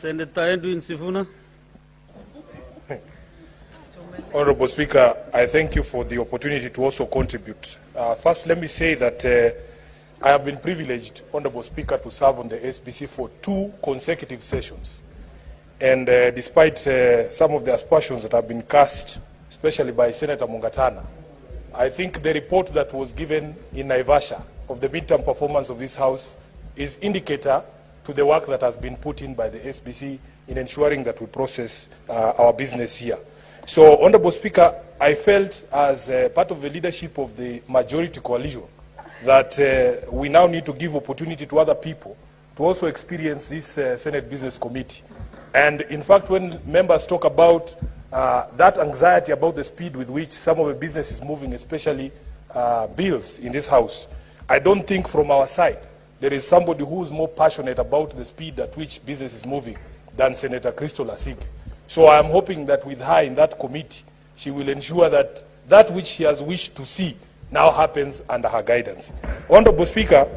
Senator Sifuna. Honorable Speaker, I thank you for the opportunity to also contribute. First, let me say that I have been privileged, Honorable Speaker, to serve on the SBC for 2 consecutive sessions. And despite some of the aspersions that have been cast, especially by Senator Mungatana, I think the report that was given in Naivasha of the midterm performance of this House is indicator to the work that has been put in by the SBC in ensuring that we process our business here. So, Honorable Speaker, I felt as part of the leadership of the majority coalition that we now need to give opportunity to other people to also experience this Senate Business Committee. And in fact, when members talk about that anxiety about the speed with which some of the business is moving, especially bills in this House, I don't think from our side there is somebody who is more passionate about the speed at which business is moving than Senator Crystal Asige. So I am hoping that with her in that committee, she will ensure that that which she has wished to see now happens under her guidance. Honorable Speaker,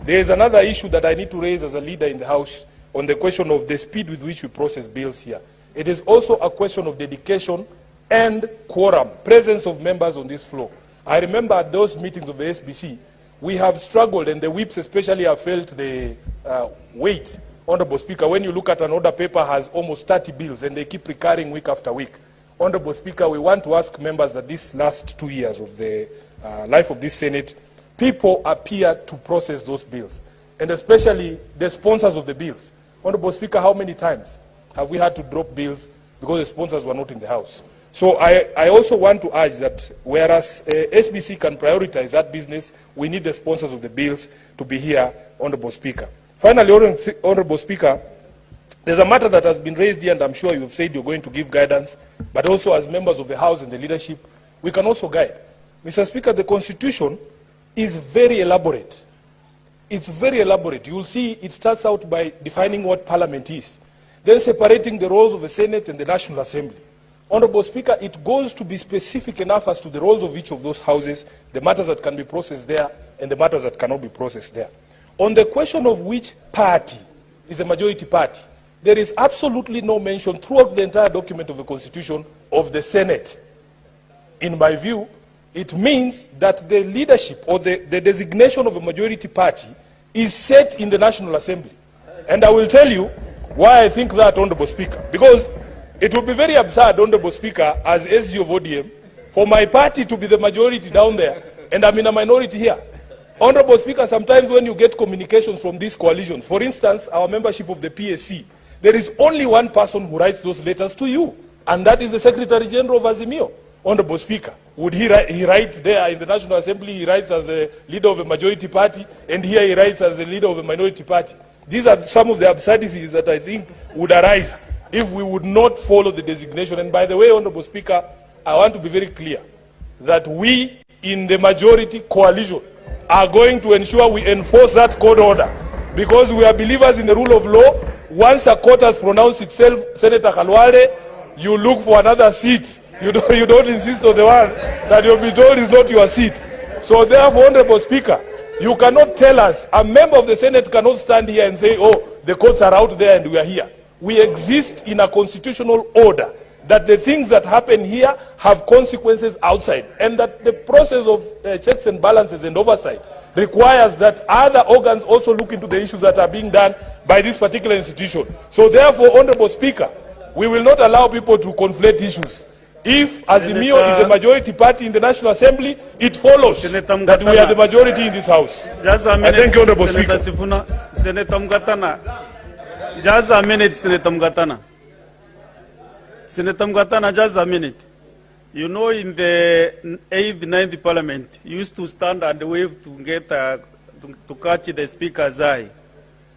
there is another issue that I need to raise as a leader in the House on the question of the speed with which we process bills here. It is also a question of dedication and quorum, presence of members on this floor. I remember at those meetings of the SBC, we have struggled, and the whips especially have felt the weight. Honorable Speaker, when you look at an order paper has almost 30 bills and they keep recurring week after week. Honorable Speaker, we want to ask members that this last 2 years of the life of this Senate, people appear to process those bills, and especially the sponsors of the bills. Honorable Speaker, how many times have we had to drop bills because the sponsors were not in the House? So I also want to urge that whereas SBC can prioritize that business, we need the sponsors of the bills to be here, Honorable Speaker. Finally, Honorable Speaker, there's a matter that has been raised here, and I'm sure you've said you're going to give guidance, but also as members of the House and the leadership, we can also guide. Mr. Speaker, the Constitution is very elaborate. It's very elaborate. You'll see it starts out by defining what Parliament is, then separating the roles of the Senate and the National Assembly. Honorable Speaker, it goes to be specific enough as to the roles of each of those houses, the matters that can be processed there, and the matters that cannot be processed there. On the question of which party is a majority party, there is absolutely no mention throughout the entire document of the Constitution of the Senate. In my view, it means that the leadership or the designation of a majority party is set in the National Assembly. And I will tell you why I think that, Honorable Speaker. Because it would be very absurd, Honorable Speaker, as SG of ODM, for my party to be the majority down there, and I'm in a minority here. Honorable Speaker, sometimes when you get communications from these coalitions, for instance, our membership of the PSC, there is only one person who writes those letters to you, and that is the Secretary General of Azimio. Honorable Speaker, would he write there in the National Assembly, he writes as a leader of a majority party, and here he writes as a leader of a minority party? These are some of the absurdities that I think would arise if we would not follow the designation. And by the way, Honorable Speaker, I want to be very clear that we in the majority coalition are going to ensure we enforce that court order, because we are believers in the rule of law. Once a court has pronounced itself, Senator Khalwale, you look for another seat. You don't insist on the one that you'll be told is not your seat. So therefore, Honorable Speaker, you cannot tell us, a member of the Senate cannot stand here and say, oh, the courts are out there and we are here. We exist in a constitutional order that the things that happen here have consequences outside, and that the process of checks and balances and oversight requires that other organs also look into the issues that are being done by this particular institution. So therefore, Honorable Speaker, we will not allow people to conflate issues. If Azimio is a majority party in the National Assembly, it follows that we are the majority in this House. Just a minute, I thank you, Honorable Senator Speaker. Sifuna. Senator Mungatana. Just a minute, Senator Mungatana. Senator Mungatana, just a minute. You know, in the 8th, 9th Parliament, you used to stand and wave to get to catch the Speaker's eye.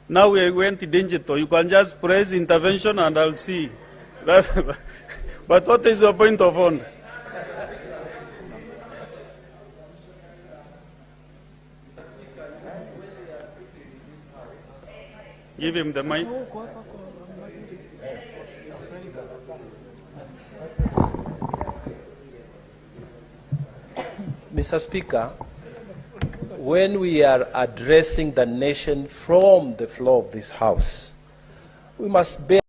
Now we went digital. You can just press intervention and I'll see. But what is your point of honor? Give him the mic. Mr. Speaker, when we are addressing the nation from the floor of this House, we must bear